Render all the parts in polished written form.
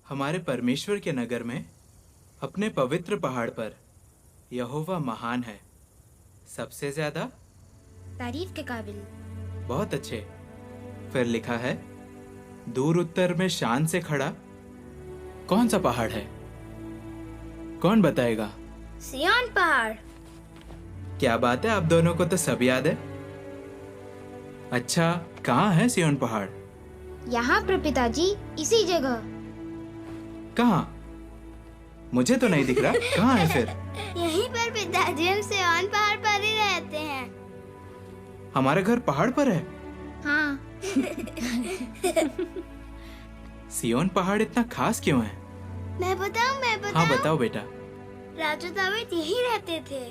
हमारे परमेश्वर के नगर में अपने पवित्र पहाड़ पर यहोवा महान है, सबसे ज्यादा तारीफ के काबिल। बहुत अच्छे। फिर लिखा है, दूर उत्तर में शान से खड़ा कौन सा पहाड़ है? कौन बताएगा? सिय्योन पहाड़। क्या बात है, आप दोनों को तो सब याद है। अच्छा, कहाँ है सिय्योन पहाड़? यहाँ पर पिताजी, इसी जगह। कहाँ? मुझे तो नहीं दिख रहा। कहाँ है फिर? यहीं पर पिताजी, हम सिय्योन पहाड़ पर ही रहते हैं। हमारा घर पहाड़ पर है? हाँ। सिय्योन पहाड़ इतना खास क्यों है? मैं बताऊं? हाँ बताओ बेटा। राजा दाऊद यहीं रहते थे।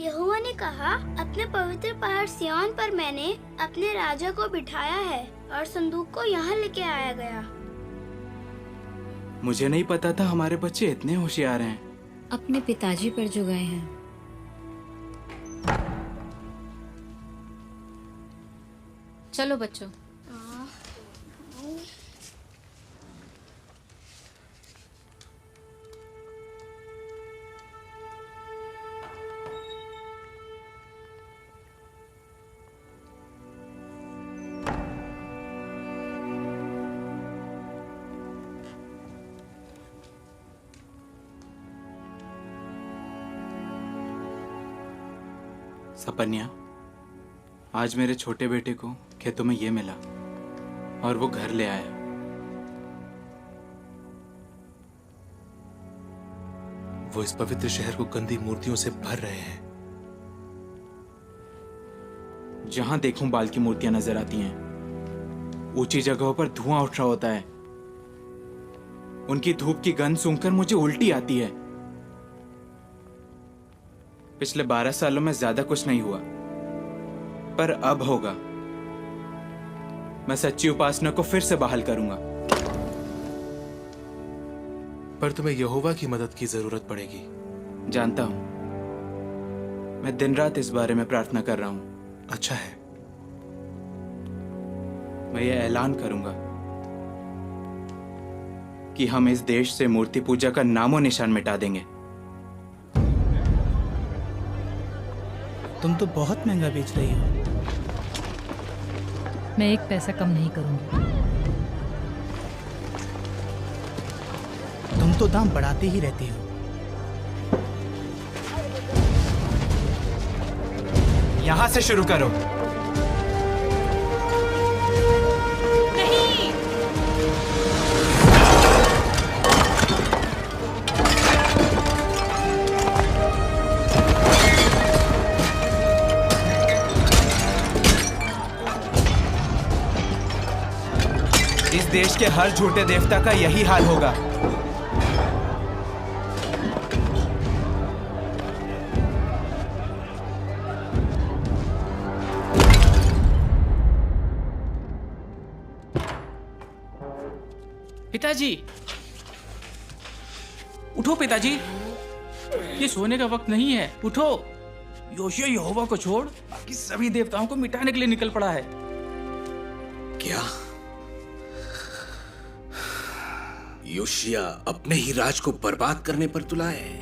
यहोवा ने कहा, अपने पवित्र पहाड़ सिय्योन पर मैंने अपने राजा को बिठाया है और संदूक को यहाँ लेके आया गया। मुझे नहीं पता था हमारे बच्चे इतने होशियार हैं। अपने पिताजी पर जो गए हैं। चलो बच्चों। सपन्या, आज मेरे छोटे बेटे को खेतों में ये मिला और वो घर ले आया। वो इस पवित्र शहर को गंदी मूर्तियों से भर रहे हैं। जहां देखूं बाल की मूर्तियां नजर आती हैं। ऊंची जगहों पर धुआं उठ रहा होता है। उनकी धूप की गंध सूंघकर मुझे उल्टी आती है। पिछले 12 सालों में ज्यादा कुछ नहीं हुआ, पर अब होगा। मैं सच्ची उपासना को फिर से बहाल करूंगा। पर तुम्हें यहोवा की मदद की जरूरत पड़ेगी। जानता हूं, मैं दिन रात इस बारे में प्रार्थना कर रहा हूं। अच्छा है। मैं ये ऐलान करूंगा कि हम इस देश से मूर्ति पूजा का नामो निशान मिटा देंगे। तुम तो बहुत महंगा बेच रही हो। मैं एक पैसा कम नहीं करूंगी। तुम तो दाम बढ़ाते ही रहती हो। यहां से शुरू करो। इस देश के हर झूठे देवता का यही हाल होगा। पिताजी, उठो पिताजी, ये सोने का वक्त नहीं है। उठो। योशिया यहोवा को छोड़ बाकी सभी देवताओं को मिटाने के लिए निकल पड़ा है। क्या योशिया अपने ही राज को बर्बाद करने पर तुला है?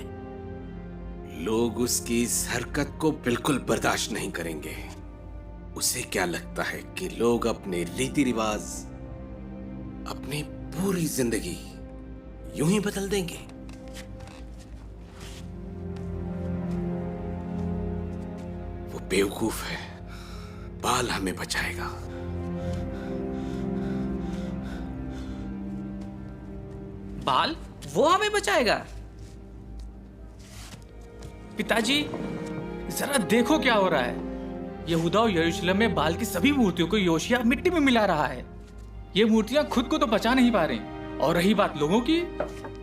लोग उसकी इस हरकत को बिल्कुल बर्दाश्त नहीं करेंगे। उसे क्या लगता है कि लोग अपने रीति रिवाज, अपनी पूरी जिंदगी यूं ही बदल देंगे? वो बेवकूफ है। बाल हमें बचाएगा। बाल वो हमें बचाएगा? पिताजी, जरा देखो क्या हो रहा है। यहूदा और यरूशलेम में बाल की सभी मूर्तियों को योशिया मिट्टी में मिला रहा है। ये मूर्तियां खुद को तो बचा नहीं पा रही, और रही बात लोगों की,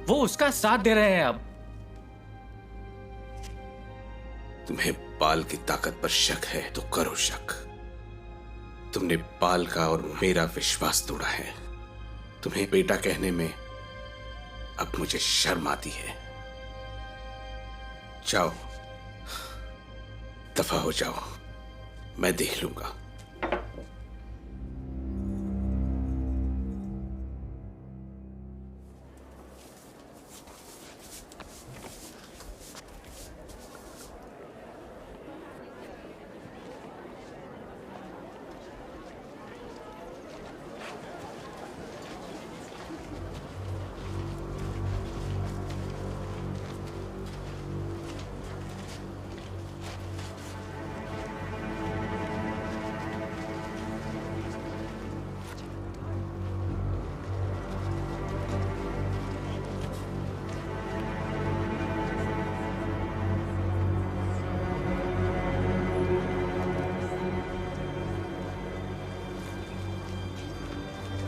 वो उसका साथ दे रहे हैं। अब तुम्हें बाल की ताकत पर शक है तो करो शक। तुमने बाल का और मेरा विश्वास तोड़ा है। तुम्हें बेटा कहने में अब मुझे शर्म आती है। जाओ, दफा हो जाओ, मैं देख लूंगा।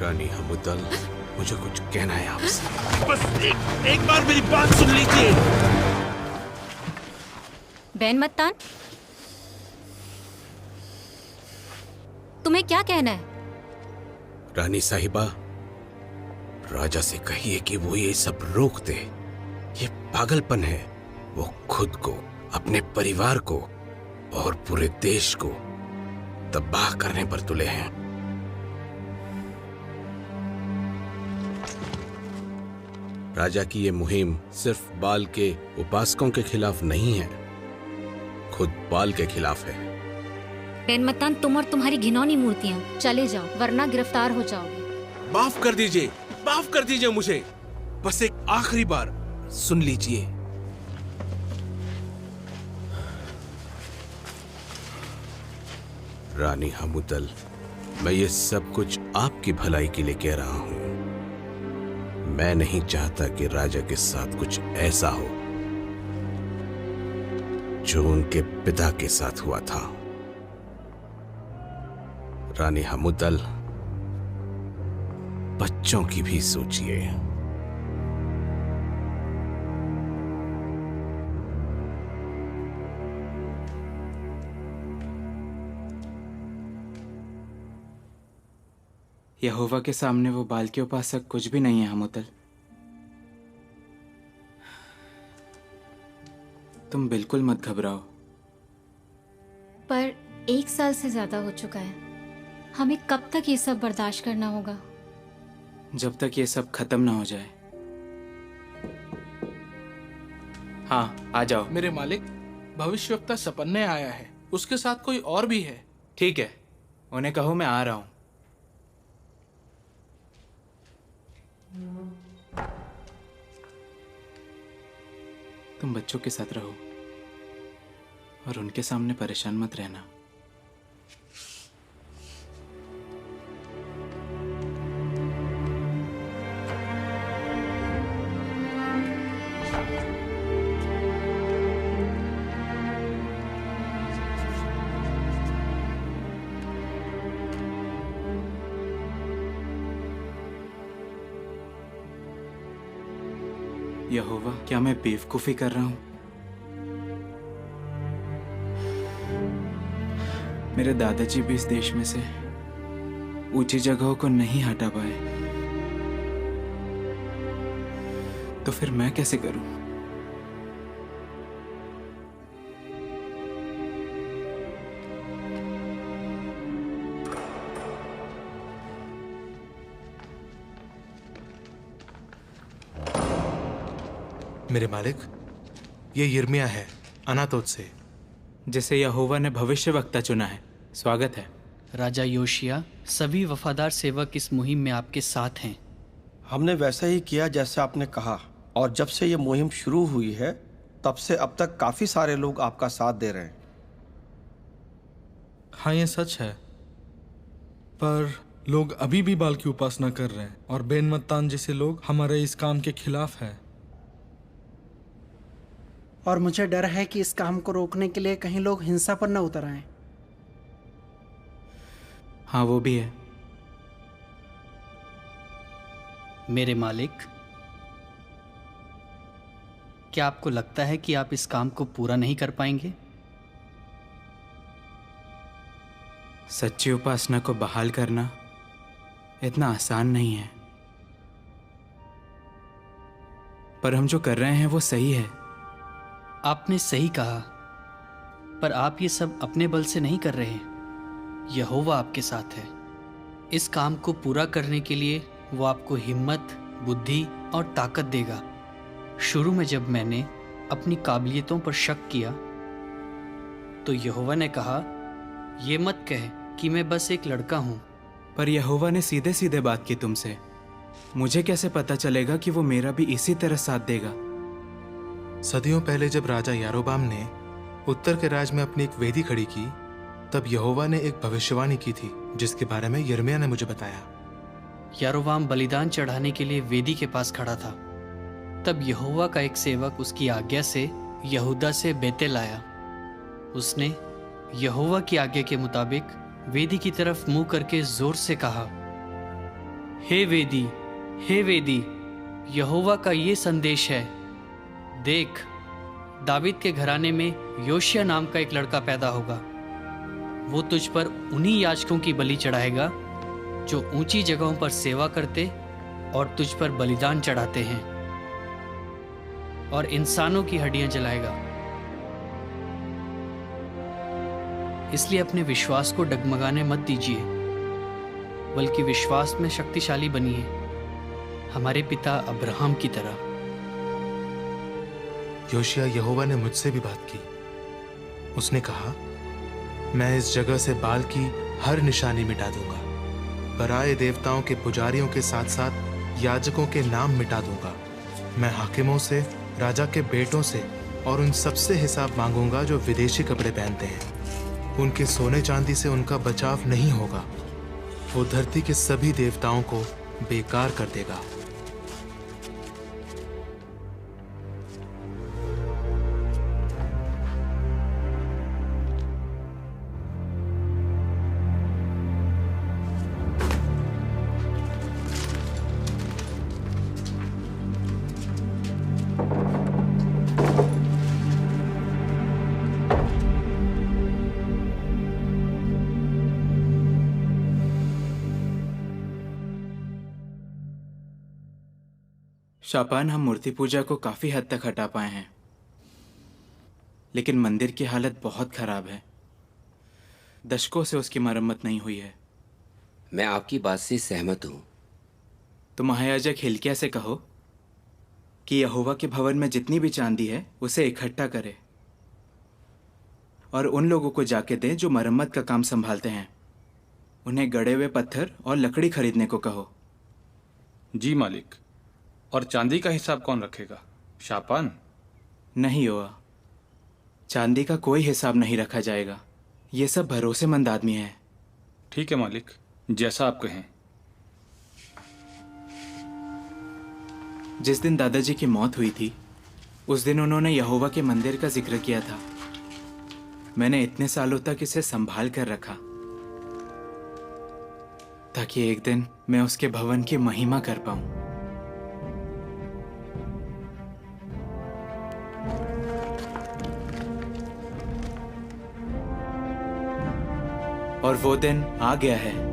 रानी हमूतल, मुझे कुछ कहना है आपसे। बस एक बार मेरी बात सुन लीजिए। बैन मत्तान, तुम्हें क्या कहना है? रानी साहिबा, राजा से कहिए कि वो ये सब रोक दे। ये पागलपन है। वो खुद को, अपने परिवार को और पूरे देश को तबाह करने पर तुले हैं। राजा की ये मुहिम सिर्फ बाल के उपासकों के खिलाफ नहीं है, खुद बाल के खिलाफ है। बैन मत्तान, तुम और तुम्हारी घिनौनी मूर्तियां चले जाओ, वरना गिरफ्तार हो जाओगे। माफ कर दीजिए मुझे। बस एक आखिरी बार सुन लीजिए। रानी हमूतल, मैं ये सब कुछ आपकी भलाई के लिए कह रहा हूं। मैं नहीं चाहता कि राजा के साथ कुछ ऐसा हो जो उनके पिता के साथ हुआ था। रानी हमूतल, बच्चों की भी सोचिए। यहोवा के सामने वो बाल के उपासक कुछ भी नहीं है हमूतल। तुम बिल्कुल मत घबराओ। पर 1 साल से ज्यादा हो चुका है, हमें कब तक ये सब बर्दाश्त करना होगा? जब तक ये सब खत्म ना हो जाए। हाँ, आ जाओ। मेरे मालिक, भविष्यवक्ता सपन्ने आया है, उसके साथ कोई और भी है। ठीक है, उन्हें कहो मैं आ रहा हूं। तुम बच्चों के साथ रहो और उनके सामने परेशान मत रहना। यहोवा, क्या मैं बेवकूफी कर रहा हूं? मेरे दादाजी भी इस देश में से ऊंची जगहों को नहीं हटा पाए, तो फिर मैं कैसे करूं? मेरे मालिक, ये यिर्मयाह है, अनातोत से, जिसे यहोवा ने भविष्यवक्ता चुना है। स्वागत है। राजा योशिया, सभी वफादार सेवक इस मुहिम में आपके साथ हैं। हमने वैसा ही किया जैसे आपने कहा, और जब से ये मुहिम शुरू हुई है तब से अब तक काफी सारे लोग आपका साथ दे रहे हैं। हाँ, ये सच है, पर लोग अभी भी बाल की उपासना कर रहे हैं और बैन मत्तान जैसे लोग हमारे इस काम के खिलाफ हैं। और मुझे डर है कि इस काम को रोकने के लिए कहीं लोग हिंसा पर न उतर आएं। हाँ, वो भी है। मेरे मालिक, क्या आपको लगता है कि आप इस काम को पूरा नहीं कर पाएंगे? सच्ची उपासना को बहाल करना इतना आसान नहीं है, पर हम जो कर रहे हैं वो सही है। आपने सही कहा, पर आप ये सब अपने बल से नहीं कर रहे। यहोवा आपके साथ है। इस काम को पूरा करने के लिए वो आपको हिम्मत, बुद्धि और ताकत देगा। शुरू में जब मैंने अपनी काबिलियतों पर शक किया तो यहोवा ने कहा, ये मत कह कि मैं बस एक लड़का हूं। पर यहोवा ने सीधे सीधे बात की तुमसे। मुझे कैसे पता चलेगा कि वो मेरा भी इसी तरह साथ देगा? सदियों पहले जब राजा यारोबाम ने उत्तर के राज में अपनी एक वेदी खड़ी की, तब यहोवा ने एक भविष्यवाणी की थी जिसके बारे में यिर्मयाह ने मुझे बताया। यारोबाम बलिदान चढ़ाने के लिए वेदी के पास खड़ा था। तब यहोवा का एक सेवक उसकी आज्ञा से यहूदा से बेतेल आया। उसने यहोवा की आज्ञा के मुताबिक वेदी की तरफ मुंह करके जोर से कहा, हे वेदी, यहोवा का ये संदेश है, देख, दावीद के घराने में योशिया नाम का एक लड़का पैदा होगा। वो तुझ पर उन्हीं याजकों की बलि चढ़ाएगा जो ऊंची जगहों पर सेवा करते और तुझ पर बलिदान चढ़ाते हैं, और इंसानों की हड्डियां जलाएगा। इसलिए अपने विश्वास को डगमगाने मत दीजिए, बल्कि विश्वास में शक्तिशाली बनिए, हमारे पिता अब्राहम की तरह। योशिया, यहोवा ने मुझसे भी बात की। उसने कहा, मैं इस जगह से बाल की हर निशानी मिटा दूंगा, पराये देवताओं के पुजारियों के साथ साथ याजकों के नाम मिटा दूंगा। मैं हाकिमों से, राजा के बेटों से और उन सबसे हिसाब मांगूंगा जो विदेशी कपड़े पहनते हैं। उनके सोने चांदी से उनका बचाव नहीं होगा। वो धरती के सभी देवताओं को बेकार कर देगा। शापान, हम मूर्ति पूजा को काफी हद तक हटा पाए हैं, लेकिन मंदिर की हालत बहुत खराब है। दशकों से उसकी मरम्मत नहीं हुई है। मैं आपकी बात से सहमत हूं। तो महायाजक हिल्किय्याह से कहो कि यहोवा के भवन में जितनी भी चांदी है उसे इकट्ठा करे और उन लोगों को जाके दे जो मरम्मत का काम संभालते हैं। उन्हें गड़े हुए पत्थर और लकड़ी खरीदने को कहो। जी मालिक। और चांदी का हिसाब कौन रखेगा? शापान? नहीं योआ, चांदी का कोई हिसाब नहीं रखा जाएगा। ये सब भरोसेमंद आदमी हैं। ठीक है मालिक, जैसा आप कहें। जिस दिन दादाजी की मौत हुई थी उस दिन उन्होंने यहोवा के मंदिर का जिक्र किया था। मैंने इतने सालों तक इसे संभाल कर रखा ताकि एक दिन मैं उसके भवन की महिमा कर पाऊं। और वो दिन आ गया है।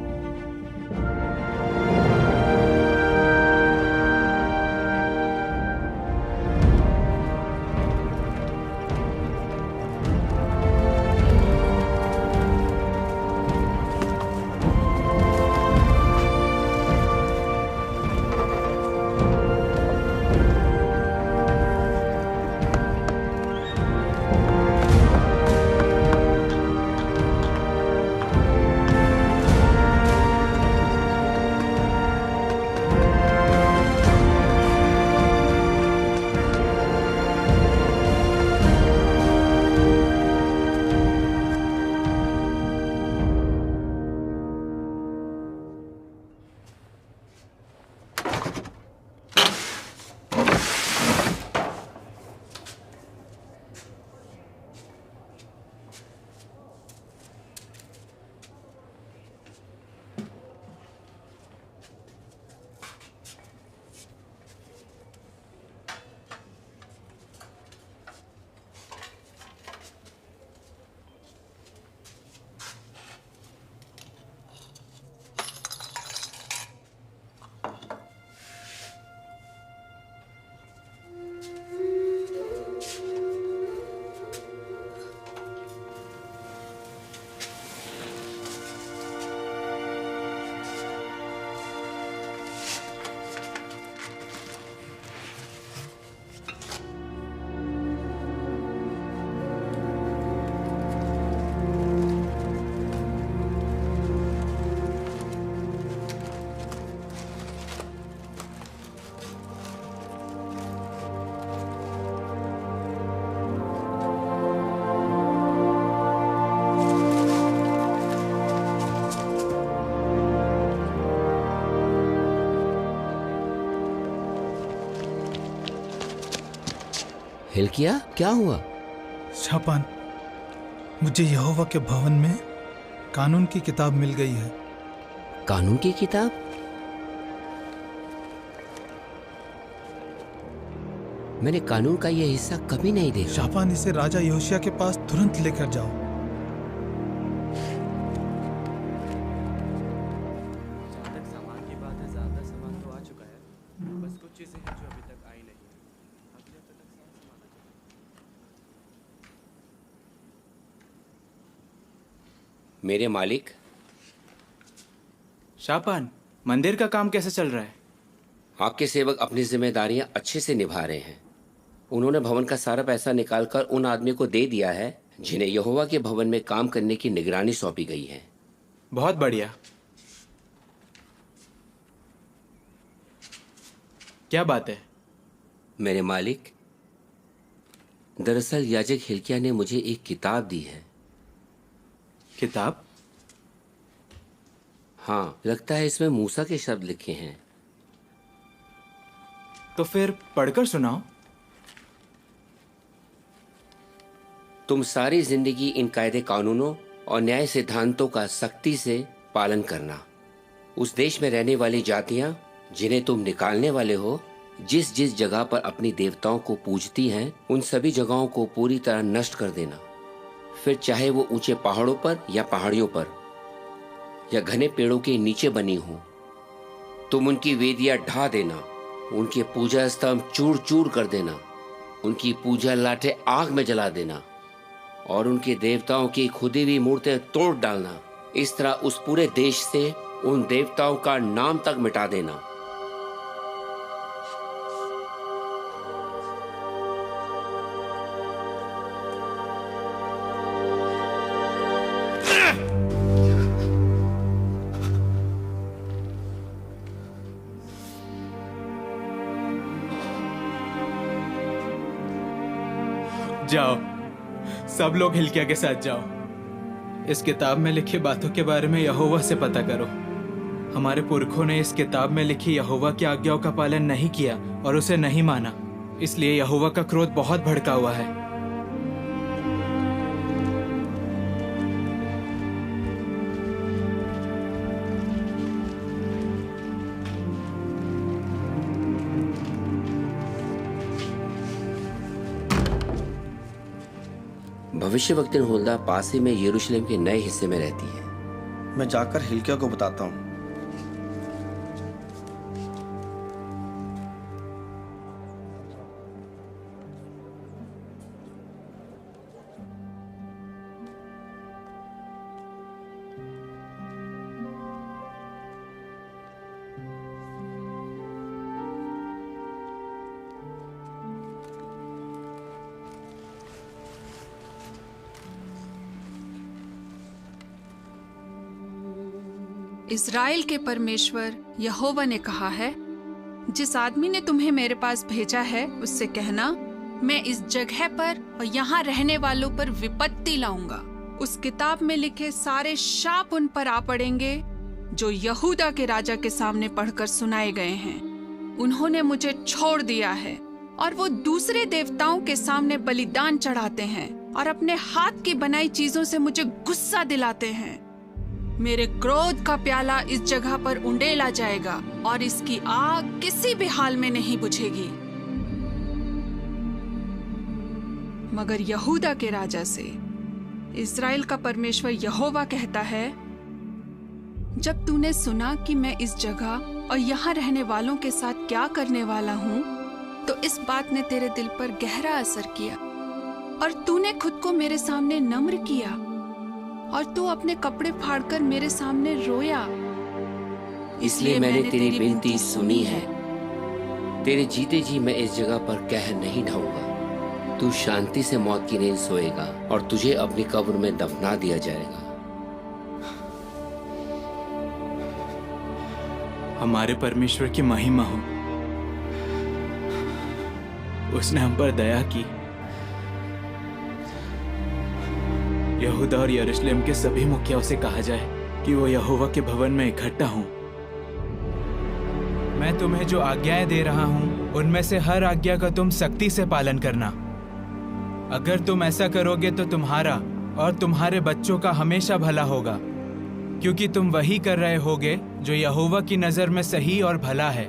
हिल्किय्याह, क्या हुआ? शापान, मुझे यहोवा के भवन में कानून की किताब मिल गई है। कानून की किताब? मैंने कानून का यह हिस्सा कभी नहीं देखा। शापान, इसे राजा यहोशिया के पास तुरंत लेकर जाओ। सामान की बात है, ज्यादा सामान तो आ चुका है, बस कुछ चीजें हैं जो अभी तक आई नहीं। अगले हफ्ते तक सारा सामान आ जाएगा। मेरे मालिक। शापान, मंदिर का काम कैसे चल रहा है? आपके सेवक अपनी जिम्मेदारियां अच्छे से निभा रहे हैं। उन्होंने भवन का सारा पैसा निकालकर उन आदमी को दे दिया है जिन्हें यहोवा के भवन में काम करने की निगरानी सौंपी गई है। बहुत बढ़िया। क्या बात है? मेरे मालिक, दरअसल याजक हिल्किय्याह ने मुझे एक किताब दी है। किताब? हाँ, लगता है इसमें मूसा के शब्द लिखे हैं। तो फिर पढ़कर सुनाओ। तुम सारी जिंदगी इन कायदे कानूनों और न्याय सिद्धांतों का सख्ती से पालन करना। उस देश में रहने वाली जातियां जिन्हें तुम निकालने वाले हो, जिस जिस जगह पर अपनी देवताओं को पूजती हैं, उन सभी जगहों को पूरी तरह नष्ट कर देना। फिर चाहे वो ऊंचे पहाड़ों पर या पहाड़ियों पर या घने पेड़ों के नीचे बनी हो, तुम उनकी वेदियां ढा देना, उनके पूजा स्तंभ चूर चूर कर देना, उनकी पूजा लाठें आग में जला देना और उनके देवताओं की खुदी हुई मूर्तें तोड़ डालना। इस तरह उस पूरे देश से उन देवताओं का नाम तक मिटा देना। जाओ, सब लोग हिल्किय्याह के साथ जाओ। इस किताब में लिखी बातों के बारे में यहोवा से पता करो। हमारे पुरखों ने इस किताब में लिखी यहोवा की आज्ञाओं का पालन नहीं किया और उसे नहीं माना, इसलिए यहोवा का क्रोध बहुत भड़का हुआ है। भविष्यवक्ता हुल्दा पास ही में यरूशलेम के नए हिस्से में रहती है। मैं जाकर हिल्किय्याह को बताता हूँ। इज़राइल के परमेश्वर यहोवा ने कहा है, जिस आदमी ने तुम्हें मेरे पास भेजा है उससे कहना, मैं इस जगह पर और यहाँ रहने वालों पर विपत्ति लाऊंगा। उस किताब में लिखे सारे शाप उन पर आ पड़ेंगे जो यहूदा के राजा के सामने पढ़कर सुनाए गए हैं। उन्होंने मुझे छोड़ दिया है और वो दूसरे देवताओं के सामने बलिदान चढ़ाते हैं और अपने हाथ की बनाई चीजों से मुझे गुस्सा दिलाते हैं। मेरे क्रोध का प्याला इस जगह पर उंडेला जाएगा और इसकी आग किसी भी हाल में नहीं बुझेगी। मगर यहूदा के राजा से इस्राएल का परमेश्वर यहोवा कहता है, जब तूने सुना कि मैं इस जगह और यहाँ रहने वालों के साथ क्या करने वाला हूँ, तो इस बात ने तेरे दिल पर गहरा असर किया और तूने खुद को मेरे सामने नम्र किया और तू अपने कपड़े फाड़कर मेरे सामने रोया। इसलिए मैंने तेरी विनती सुनी है। तेरे जीते जी मैं इस जगह पर कहर नहीं ढाऊंगा। तू शांति से मौत की नींद सोएगा और तुझे अपनी कब्र में दफना दिया जाएगा। हमारे परमेश्वर की महिमा हो। उसने हम पर दया की। यहूदा और यरूशलेम के सभी मुखियाओं से कहा जाए कि वो यहोवा के भवन में इकट्ठा हों। मैं तुम्हें जो आज्ञाएं दे रहा हूं, उनमें से हर आज्ञा का तुम सख्ती से पालन करना। अगर तुम ऐसा करोगे तो तुम्हारा और तुम्हारे बच्चों का हमेशा भला होगा, क्योंकि तुम वही कर रहे होगे जो यहोवा की नजर में सही और भला है।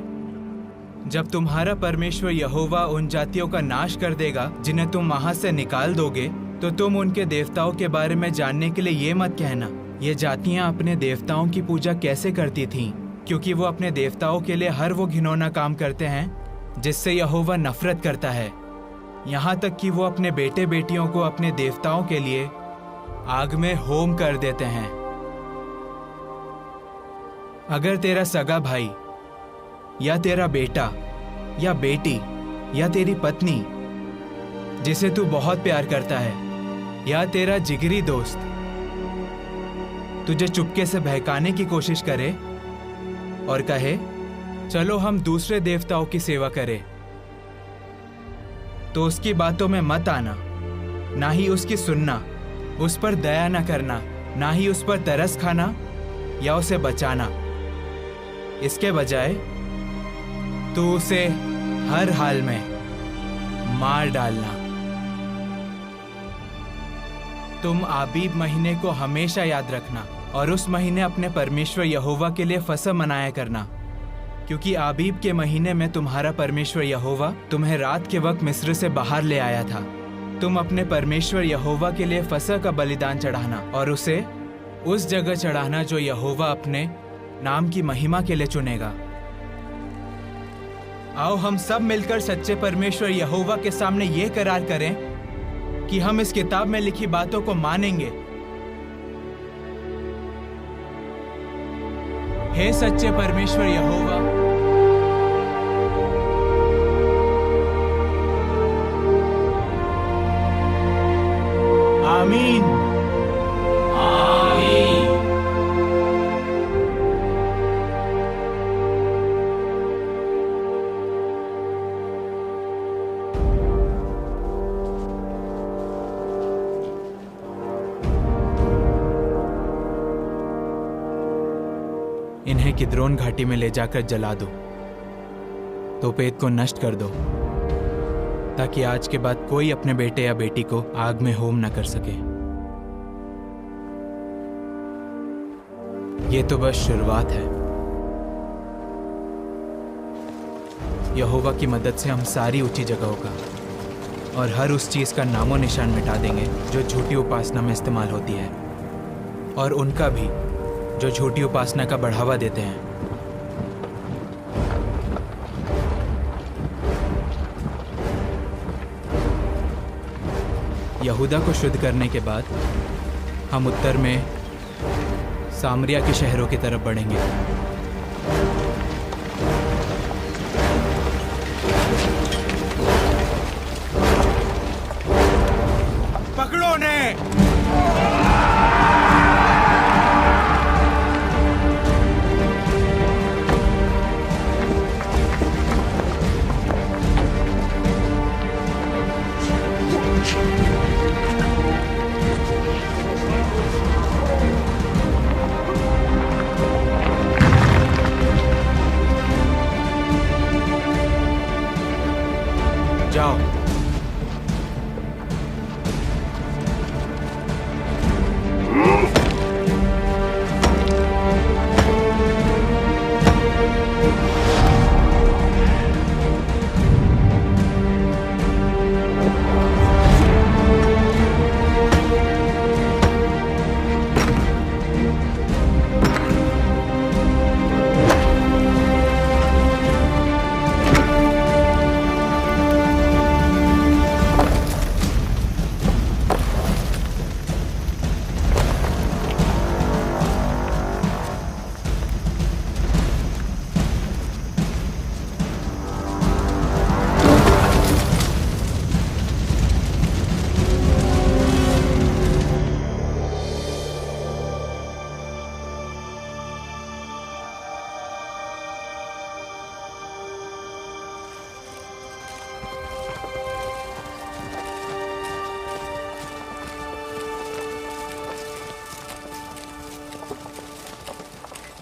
जब तुम्हारा परमेश्वर यहोवा उन जातियों का नाश कर देगा जिन्हें तुम वहां से निकाल दोगे, तो तुम उनके देवताओं के बारे में जानने के लिए ये मत कहना, ये जातियां अपने देवताओं की पूजा कैसे करती थीं, क्योंकि वो अपने देवताओं के लिए हर वो घिनौना काम करते हैं जिससे यहोवा नफरत करता है, यहाँ तक कि वो अपने बेटे बेटियों को अपने देवताओं के लिए आग में होम कर देते हैं। अगर तेरा सगा भाई या तेरा बेटा या बेटी या तेरी पत्नी जिसे तू बहुत प्यार करता है या तेरा जिगरी दोस्त तुझे चुपके से बहकाने की कोशिश करे और कहे चलो हम दूसरे देवताओं की सेवा करें, तो उसकी बातों में मत आना, ना ही उसकी सुनना, उस पर दया न करना, ना ही उस पर तरस खाना या उसे बचाना। इसके बजाय तू उसे हर हाल में मार डालना। तुम आबीब महीने को हमेशा याद रखना और उस महीने अपने परमेश्वर यहोवा के लिए फसह मनाया करना, क्योंकि आबीब के महीने में तुम्हारा परमेश्वर यहोवा तुम्हें रात के वक्त मिस्र से बाहर ले आया था। तुम अपने परमेश्वर यहोवा के लिए फसह का बलिदान चढ़ाना और उसे उस जगह चढ़ाना जो यहोवा अपने नाम की महिमा के लिए चुनेगा। आओ हम सब मिलकर सच्चे परमेश्वर यहोवा के सामने ये करार करें कि हम इस किताब में लिखी बातों को मानेंगे। हे सच्चे परमेश्वर यहोवा, आमीन आमीन। इन्हें किद्रोन घाटी में ले जाकर जला दो, तोपेत को नष्ट कर दो, ताकि आज के बाद कोई अपने बेटे या बेटी को आग में होम न कर सके। ये तो बस शुरुआत है। यहोवा की मदद से हम सारी ऊंची जगहों का और हर उस चीज का नामो निशान मिटा देंगे जो झूठी उपासना में इस्तेमाल होती है, और उनका भी जो झूठी उपासना का बढ़ावा देते हैं। यहूदा को शुद्ध करने के बाद हम उत्तर में सामरिया के शहरों की तरफ बढ़ेंगे। पकड़ो ने। जाओ।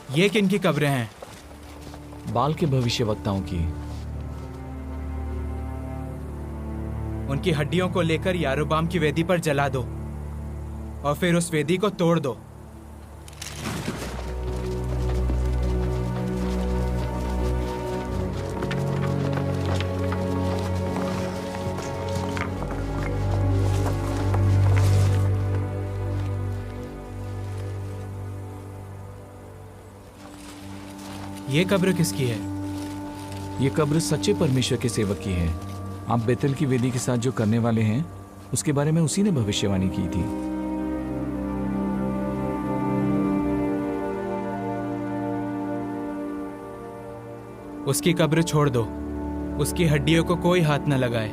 ये किनकी कब्रें हैं? बाल के भविष्यवक्ताओं की। उनकी हड्डियों को लेकर यारोबाम की वेदी पर जला दो और फिर उस वेदी को तोड़ दो। ये कब्र किसकी है? ये कब्र सच्चे परमेश्वर के सेवक की है। आप बेतल की वेदी के साथ जो करने वाले हैं उसके बारे में उसी ने भविष्यवाणी की थी। उसकी कब्र छोड़ दो, उसकी हड्डियों को कोई हाथ न लगाए।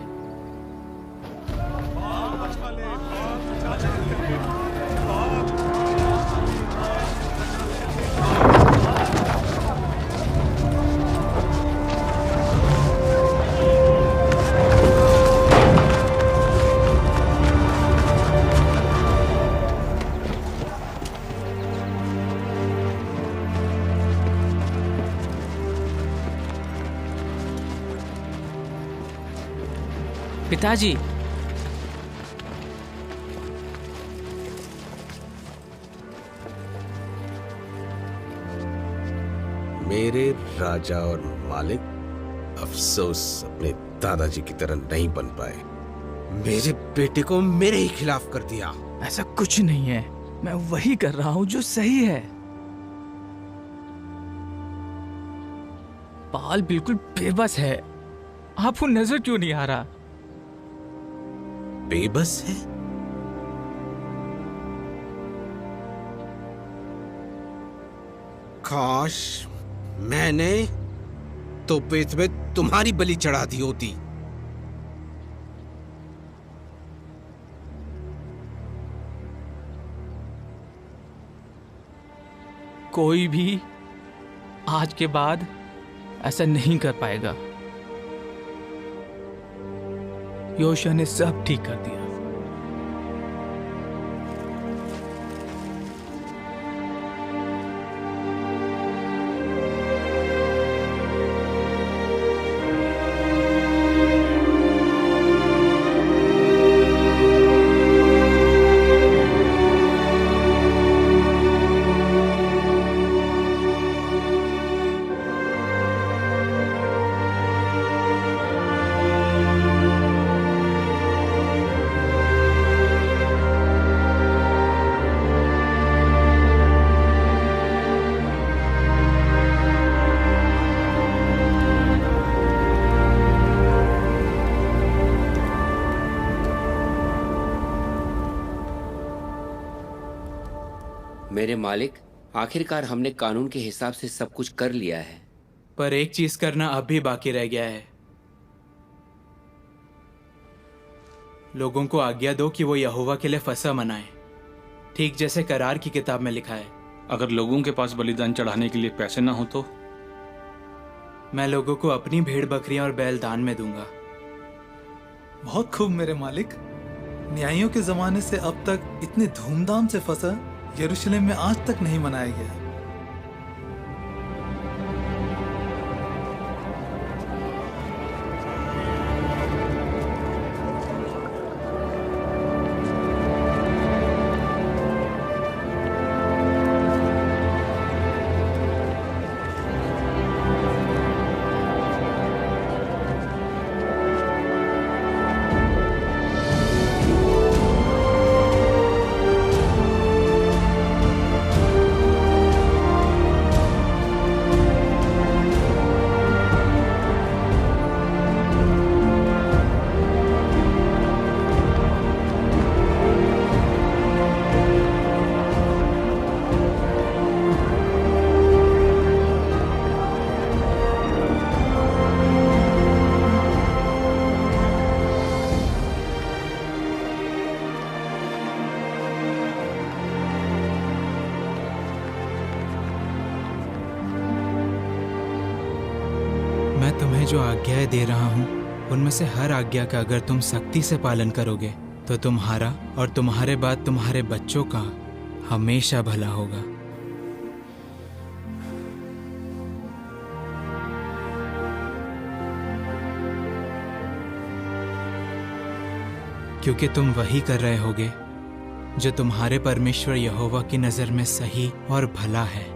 पिताजी, मेरे राजा और मालिक अफसोस अपने दादाजी की तरह नहीं बन पाए। मेरे बेटे को मेरे ही खिलाफ कर दिया। ऐसा कुछ नहीं है, मैं वही कर रहा हूं जो सही है। बाल बिल्कुल बेबस है, आपको नजर क्यों नहीं आ रहा? बेबस है? काश मैंने तो पेट में तुम्हारी बलि चढ़ा दी होती। कोई भी आज के बाद ऐसा नहीं कर पाएगा। योशिया ने सब ठीक कर दिया। मेरे मालिक, आखिरकार हमने कानून के हिसाब से सब कुछ कर लिया है। पर एक चीज करना अब भी बाकी रह गया है। लोगों को आज्ञा दो कि वो यहोवा के लिए फसह मनाएं, ठीक जैसे करार की किताब में लिखा है। अगर लोगों के पास बलिदान चढ़ाने के लिए पैसे ना हो तो? मैं लोगों को अपनी भेड़ बकरियां और बैल दान में दूंगा। बहुत खूब मेरे मालिक। न्यायियों के जमाने से अब तक इतने धूमधाम से फसह यरूशलेम में आज तक नहीं मनाया गया। मैं तुम्हें जो आज्ञाएं दे रहा हूँ उनमें से हर आज्ञा का अगर तुम सख्ती से पालन करोगे तो तुम्हारा और तुम्हारे बाद तुम्हारे बच्चों का हमेशा भला होगा। क्योंकि तुम वही कर रहे होगे जो तुम्हारे परमेश्वर यहोवा की नजर में सही और भला है।